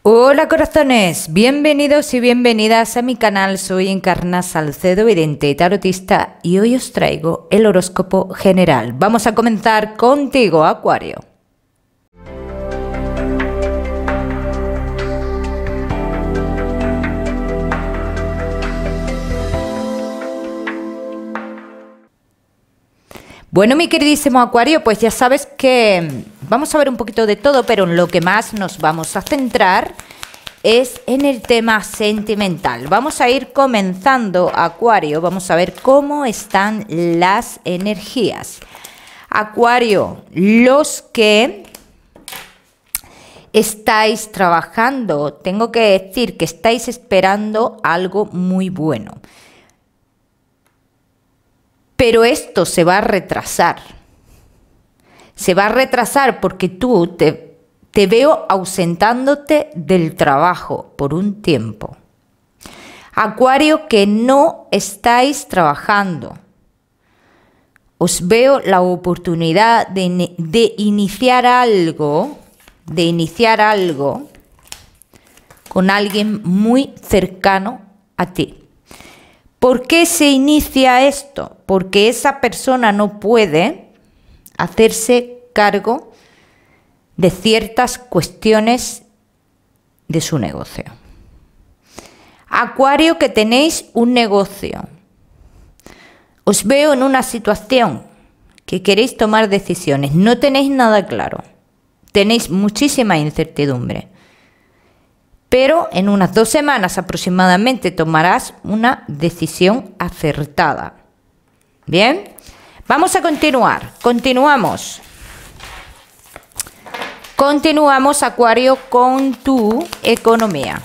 Hola corazones, bienvenidos y bienvenidas a mi canal. Soy Encarna Salcedo, vidente y tarotista, y hoy os traigo el horóscopo general. Vamos a comenzar contigo, Acuario. Bueno, mi queridísimo Acuario, pues ya sabes que vamos a ver un poquito de todo, pero en lo que más nos vamos a centrar es en el tema sentimental. Vamos a ir comenzando, Acuario, vamos a ver cómo están las energías. Acuario, los que estáis trabajando, tengo que decir que estáis esperando algo muy bueno. Pero esto se va a retrasar. Se va a retrasar porque tú te veo ausentándote del trabajo por un tiempo. Acuario, que no estáis trabajando. Os veo la oportunidad de iniciar algo, con alguien muy cercano a ti. ¿Por qué se inicia esto? Porque esa persona no puede hacerse cargo de ciertas cuestiones de su negocio. Acuario, que tenéis un negocio. Os veo en una situación que queréis tomar decisiones. No tenéis nada claro. Tenéis muchísima incertidumbre. Pero en unas 2 semanas aproximadamente tomarás una decisión acertada. Bien, vamos a continuar. Continuamos, Acuario, con tu economía.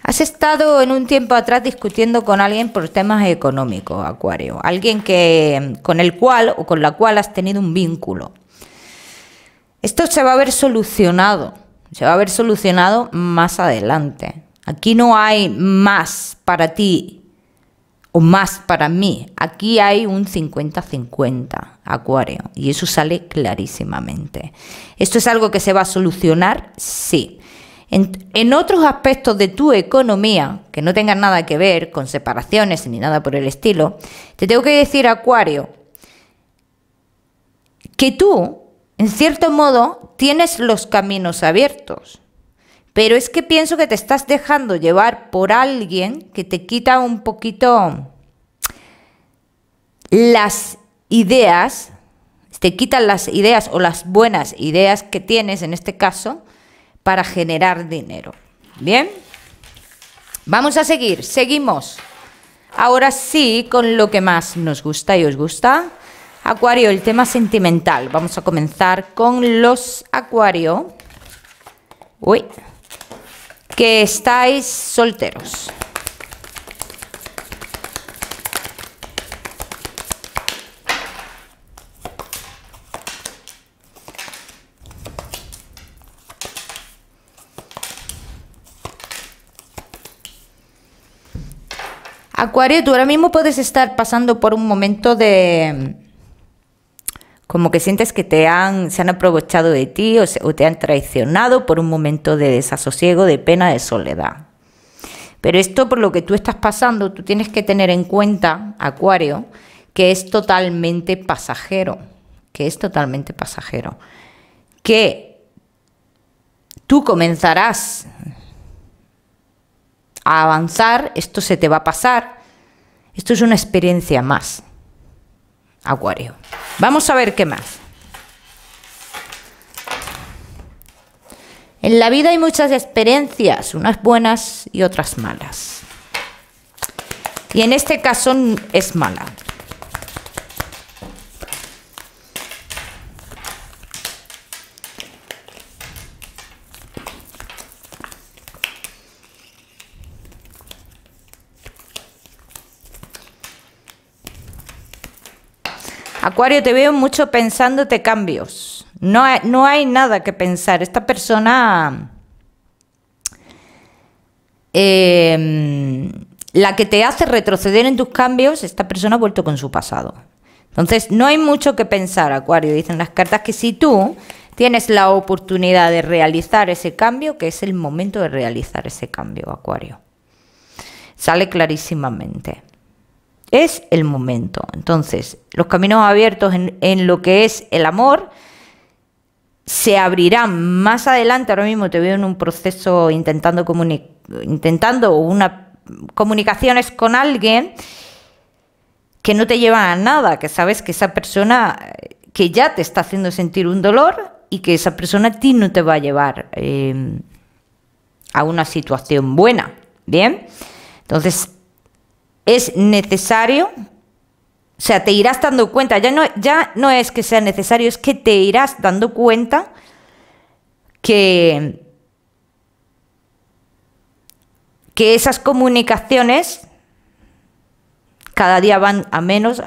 Has estado en un tiempo atrás discutiendo con alguien por temas económicos, Acuario. Alguien con el cual o con la cual has tenido un vínculo. Esto se va a ver solucionado. Se va a ver solucionado más adelante. Aquí no hay más para ti o más para mí. Aquí hay un 50-50, Acuario. Y eso sale clarísimamente. ¿Esto es algo que se va a solucionar? Sí. En otros aspectos de tu economía, que no tengan nada que ver con separaciones ni nada por el estilo, te tengo que decir, Acuario, que tú, en cierto modo, tienes los caminos abiertos. Pero es que pienso que te estás dejando llevar por alguien que te quita un poquito las ideas, te quitan las ideas o las buenas ideas que tienes en este caso, para generar dinero. Bien, vamos a seguir, seguimos. Ahora sí, con lo que más nos gusta y os gusta, Acuario, el tema sentimental. Vamos a comenzar con los Acuario, que estáis solteros. Acuario, tú ahora mismo puedes estar pasando por un momento de... como que sientes que se han aprovechado de ti o te han traicionado por un momento de desasosiego, de pena, de soledad. Pero esto, por lo que tú estás pasando, tú tienes que tener en cuenta, Acuario, que es totalmente pasajero. Que tú comenzarás a avanzar, esto se te va a pasar, esto es una experiencia más, Acuario. Vamos a ver qué más. En la vida hay muchas experiencias, unas buenas y otras malas. Y en este caso es mala. Acuario, te veo mucho pensándote cambios. No hay nada que pensar. Esta persona la que te hace retroceder en tus cambios, esta persona ha vuelto con su pasado. Entonces, no hay mucho que pensar, Acuario. Dicen las cartas que si tú tienes la oportunidad de realizar ese cambio, que es el momento de realizar ese cambio, Acuario. Sale clarísimamente. Es el momento. Entonces, los caminos abiertos en lo que es el amor se abrirán más adelante. Ahora mismo te veo en un proceso intentando unas comunicaciones con alguien que no te llevan a nada, que sabes que esa persona que ya te está haciendo sentir un dolor y que esa persona a ti no te va a llevar a una situación buena. ¿Bien? Entonces, es necesario, o sea, te irás dando cuenta, ya no es que sea necesario, es que te irás dando cuenta que esas comunicaciones cada día van a menos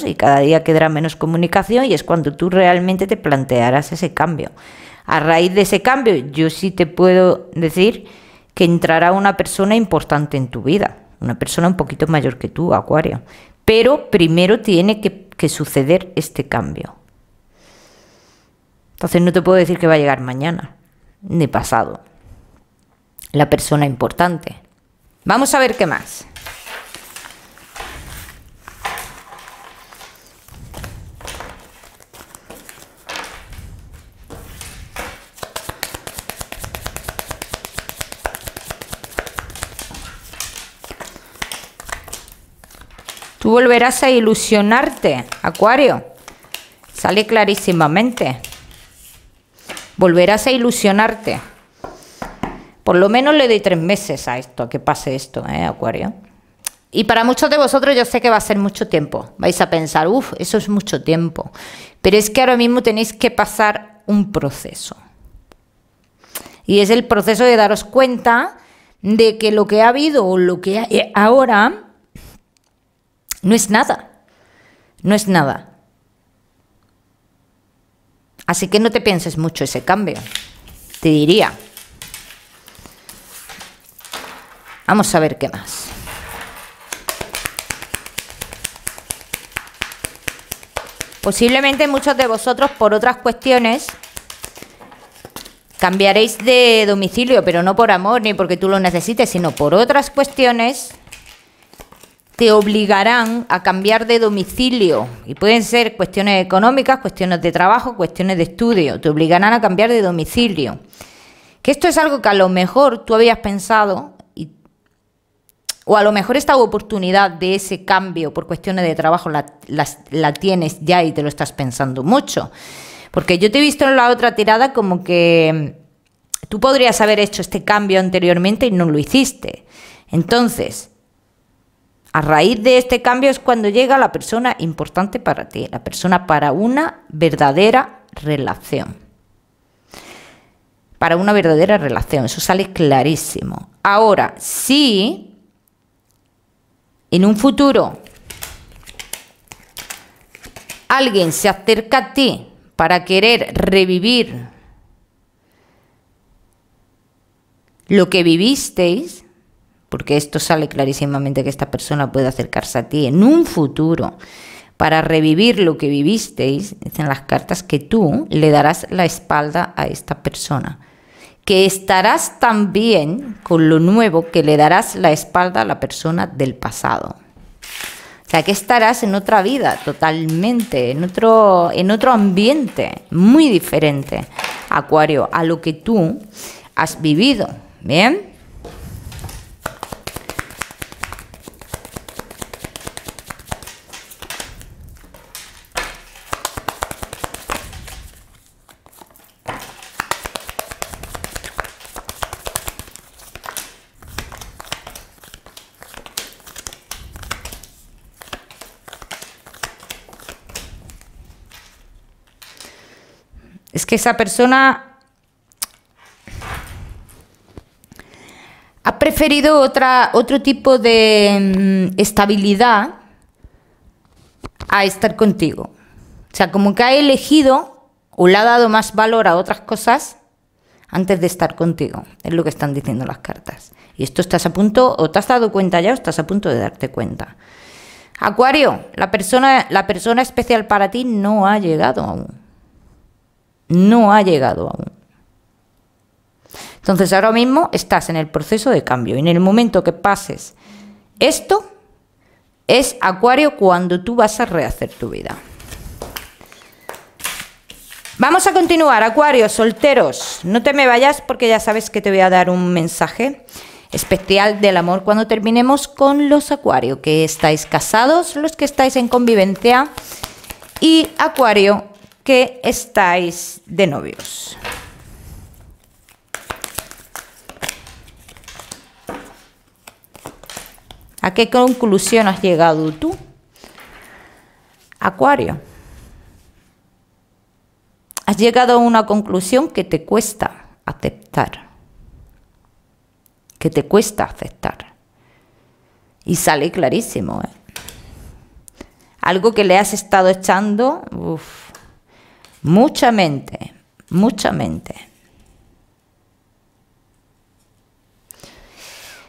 y cada día quedará menos comunicación, y es cuando tú realmente te plantearás ese cambio. A raíz de ese cambio, yo sí te puedo decir que entrará una persona importante en tu vida, una persona un poquito mayor que tú, Acuario, pero primero tiene que suceder este cambio. Entonces no te puedo decir que va a llegar mañana, ni pasado, la persona importante. Vamos a ver qué más. Tú volverás a ilusionarte, Acuario. Sale clarísimamente. Volverás a ilusionarte. Por lo menos le doy 3 meses a esto, a que pase esto, Acuario. Y para muchos de vosotros yo sé que va a ser mucho tiempo. Vais a pensar, uff, eso es mucho tiempo. Pero es que ahora mismo tenéis que pasar un proceso. Y es el proceso de daros cuenta de que lo que ha habido o lo que hay ahora no es nada. No es nada. Así que no te pienses mucho ese cambio. Te diría. Vamos a ver qué más. Posiblemente muchos de vosotros por otras cuestiones cambiaréis de domicilio, pero no por amor ni porque tú lo necesites, sino por otras cuestiones te obligarán a cambiar de domicilio. Y pueden ser cuestiones económicas, cuestiones de trabajo, cuestiones de estudio. Te obligarán a cambiar de domicilio. Que esto es algo que a lo mejor tú habías pensado, o a lo mejor esta oportunidad de ese cambio por cuestiones de trabajo la tienes ya y te lo estás pensando mucho. Porque yo te he visto en la otra tirada como que tú podrías haber hecho este cambio anteriormente y no lo hiciste. Entonces, a raíz de este cambio es cuando llega la persona importante para ti, la persona para una verdadera relación. Para una verdadera relación, eso sale clarísimo. Ahora, si en un futuro alguien se acerca a ti para querer revivir lo que vivisteis, porque esto sale clarísimamente que esta persona puede acercarse a ti en un futuro para revivir lo que vivisteis, dicen las cartas que tú le darás la espalda a esta persona, que estarás también con lo nuevo, que le darás la espalda a la persona del pasado. O sea, que estarás en otra vida totalmente, en otro ambiente muy diferente, Acuario, a lo que tú has vivido. ¿Bien? Es que esa persona ha preferido otro tipo de estabilidad a estar contigo. O sea, como que ha elegido o le ha dado más valor a otras cosas antes de estar contigo. Es lo que están diciendo las cartas. Y esto estás a punto, o te has dado cuenta ya, o estás a punto de darte cuenta. Acuario, la persona especial para ti no ha llegado aún. No ha llegado aún. Entonces ahora mismo estás en el proceso de cambio. Y en el momento que pases esto, es Acuario cuando tú vas a rehacer tu vida. Vamos a continuar, Acuario, solteros. No te me vayas porque ya sabes que te voy a dar un mensaje especial del amor cuando terminemos con los Acuario, que estáis casados, los que estáis en convivencia, y Acuario, que estáis de novios. ¿A qué conclusión has llegado tú, Acuario? Has llegado a una conclusión que te cuesta aceptar. Que te cuesta aceptar. Y sale clarísimo, ¿eh? Algo que le has estado echando, mucha mente, mucha mente.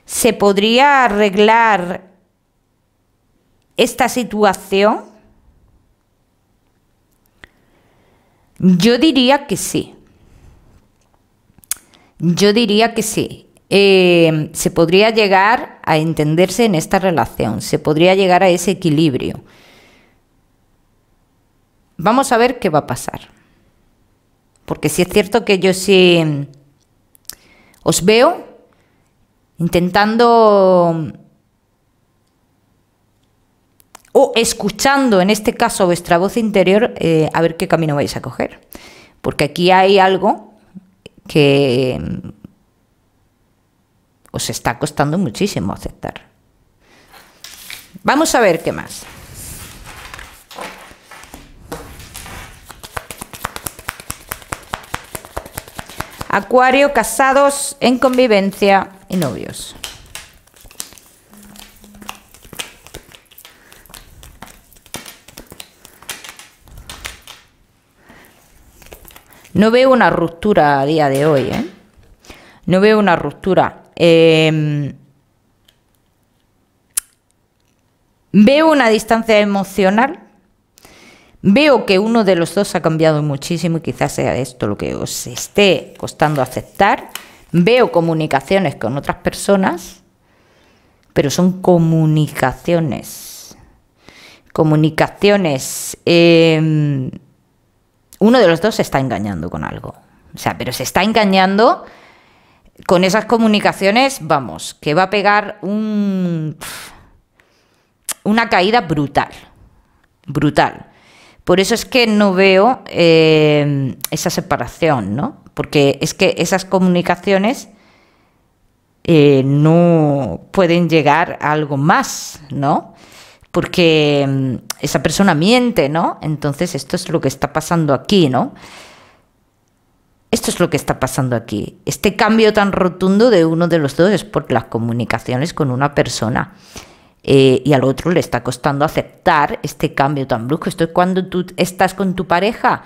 ¿Se podría arreglar esta situación? Yo diría que sí. Yo diría que sí. Se podría llegar a entenderse en esta relación. Se podría llegar a ese equilibrio. Vamos a ver qué va a pasar. Porque sí es cierto que yo sí os veo intentando o escuchando, en este caso, vuestra voz interior, a ver qué camino vais a coger. Porque aquí hay algo que os está costando muchísimo aceptar. Vamos a ver qué más. Acuario, casados, en convivencia y novios. No veo una ruptura a día de hoy, ¿eh? No veo una ruptura. Veo una distancia emocional. Veo que uno de los dos ha cambiado muchísimo y quizás sea esto lo que os esté costando aceptar. Veo comunicaciones con otras personas, pero son comunicaciones. Comunicaciones. Uno de los dos se está engañando con algo. O sea, pero se está engañando con esas comunicaciones, vamos, que va a pegar una caída brutal. Brutal. Por eso es que no veo esa separación, ¿no? Porque es que esas comunicaciones no pueden llegar a algo más, ¿no? Porque esa persona miente, ¿no? Entonces esto es lo que está pasando aquí, ¿no? Esto es lo que está pasando aquí. Este cambio tan rotundo de uno de los dos es por las comunicaciones con una persona. Y al otro le está costando aceptar este cambio tan brusco. Esto es cuando tú estás con tu pareja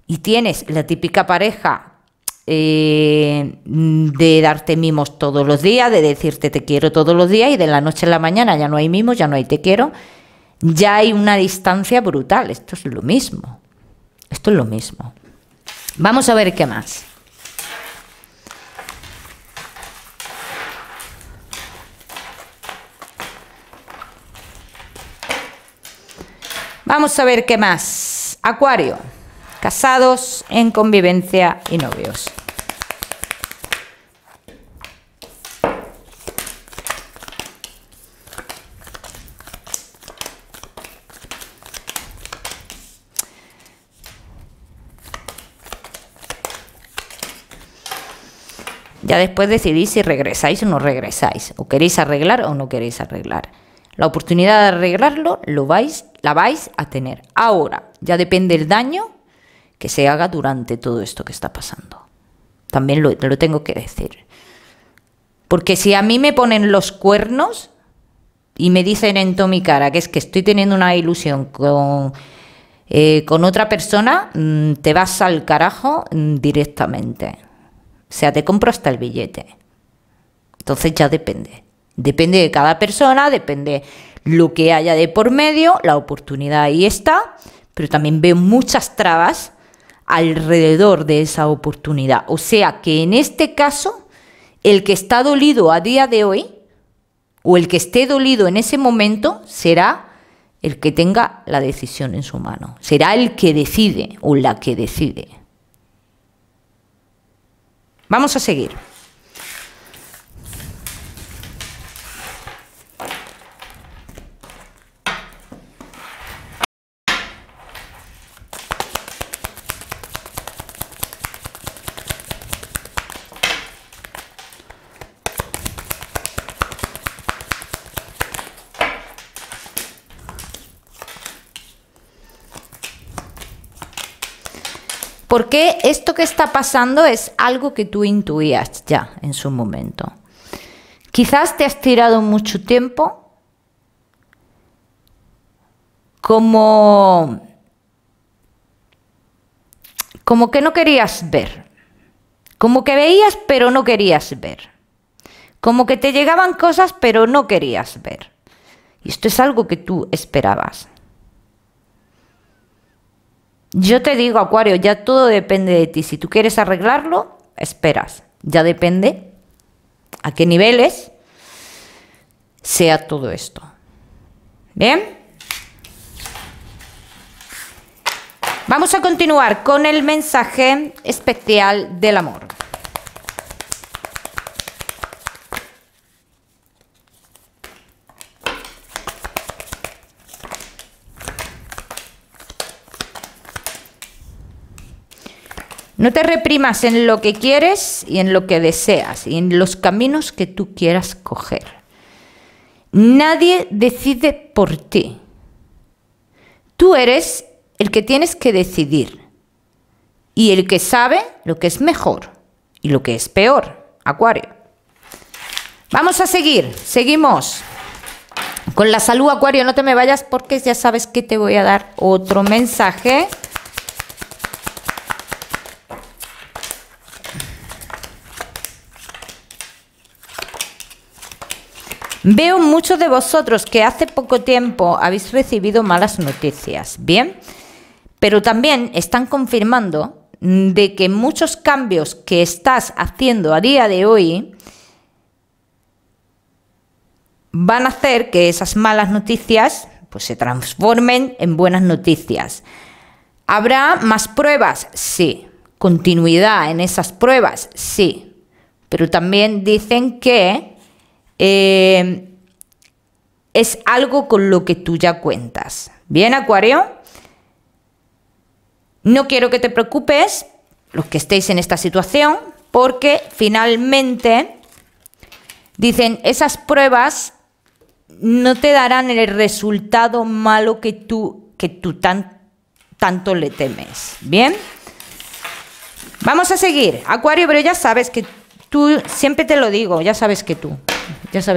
y tienes la típica pareja de darte mimos todos los días, de decirte te quiero todos los días, y de la noche a la mañana ya no hay mimos, ya no hay te quiero, ya hay una distancia brutal. Esto es lo mismo. Esto es lo mismo. Vamos a ver qué más. Vamos a ver qué más. Acuario, casados, en convivencia y novios. Ya después decidís si regresáis o no regresáis, o queréis arreglar o no queréis arreglar. La oportunidad de arreglarlo la vais a tener. Ahora, ya depende el daño que se haga durante todo esto que está pasando. También lo tengo que decir. Porque si a mí me ponen los cuernos y me dicen en toda mi cara que es que estoy teniendo una ilusión con otra persona, te vas al carajo directamente. O sea, te compro hasta el billete. Entonces ya depende. Depende de cada persona, depende lo que haya de por medio, la oportunidad ahí está, pero también veo muchas trabas alrededor de esa oportunidad. O sea que en este caso, el que está dolido a día de hoy, o el que esté dolido en ese momento, será el que tenga la decisión en su mano. Será el que decide o la que decide. Vamos a seguir. Porque esto que está pasando es algo que tú intuías ya en su momento. Quizás te has tirado mucho tiempo como que no querías ver. Como que veías pero no querías ver. Como que te llegaban cosas pero no querías ver. Y esto es algo que tú esperabas. Yo te digo, Acuario, ya todo depende de ti. Si tú quieres arreglarlo, esperas. Ya depende a qué niveles sea todo esto. ¿Bien? Vamos a continuar con el mensaje especial del amor. No te reprimas en lo que quieres y en lo que deseas y en los caminos que tú quieras coger. Nadie decide por ti. Tú eres el que tienes que decidir y el que sabe lo que es mejor y lo que es peor, Acuario. Vamos a seguir, seguimos con la salud, Acuario. No te me vayas porque ya sabes que te voy a dar otro mensaje. Veo muchos de vosotros que hace poco tiempo habéis recibido malas noticias, ¿bien? Pero también están confirmando de que muchos cambios que estás haciendo a día de hoy van a hacer que esas malas noticias pues, se transformen en buenas noticias. ¿Habrá más pruebas? Sí. ¿Continuidad en esas pruebas? Sí. Pero también dicen que es algo con lo que tú ya cuentas. ¿Bien, Acuario? No quiero que te preocupes, los que estéis en esta situación, porque finalmente, dicen, esas pruebas no te darán el resultado malo que tú tanto le temes. ¿Bien? Vamos a seguir. Acuario, pero ya sabes que tú, siempre te lo digo, ya sabes que tú, ya está.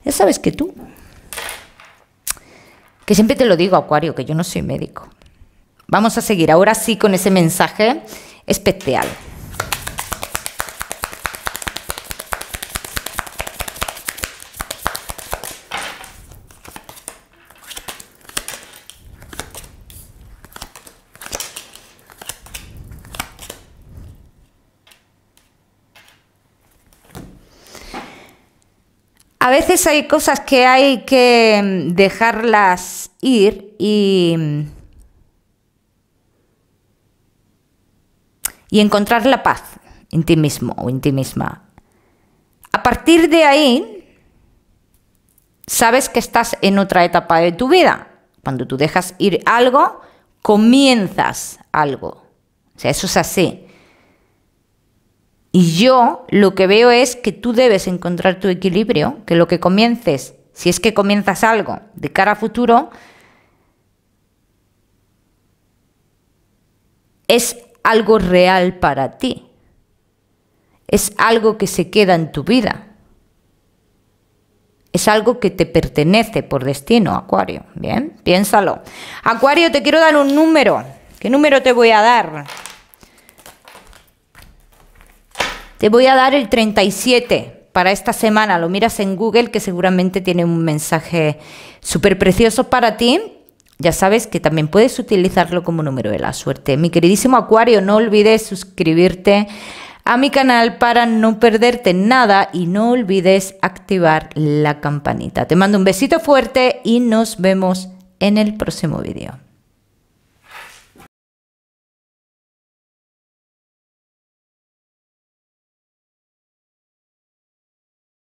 Ya sabes que tú. Que siempre te lo digo, Acuario, que yo no soy médico. Vamos a seguir ahora sí con ese mensaje especial. A veces hay cosas que hay que dejarlas ir y encontrar la paz en ti mismo o en ti misma. A partir de ahí, sabes que estás en otra etapa de tu vida. Cuando tú dejas ir algo, comienzas algo. O sea, eso es así. Y yo lo que veo es que tú debes encontrar tu equilibrio, que lo que comiences, si es que comienzas algo de cara a futuro, es algo real para ti. Es algo que se queda en tu vida. Es algo que te pertenece por destino, Acuario. Bien, piénsalo. Acuario, te quiero dar un número. ¿Qué número te voy a dar? Te voy a dar el 37 para esta semana. Lo miras en Google, que seguramente tiene un mensaje súper precioso para ti. Ya sabes que también puedes utilizarlo como número de la suerte. Mi queridísimo Acuario, no olvides suscribirte a mi canal para no perderte nada y no olvides activar la campanita. Te mando un besito fuerte y nos vemos en el próximo vídeo.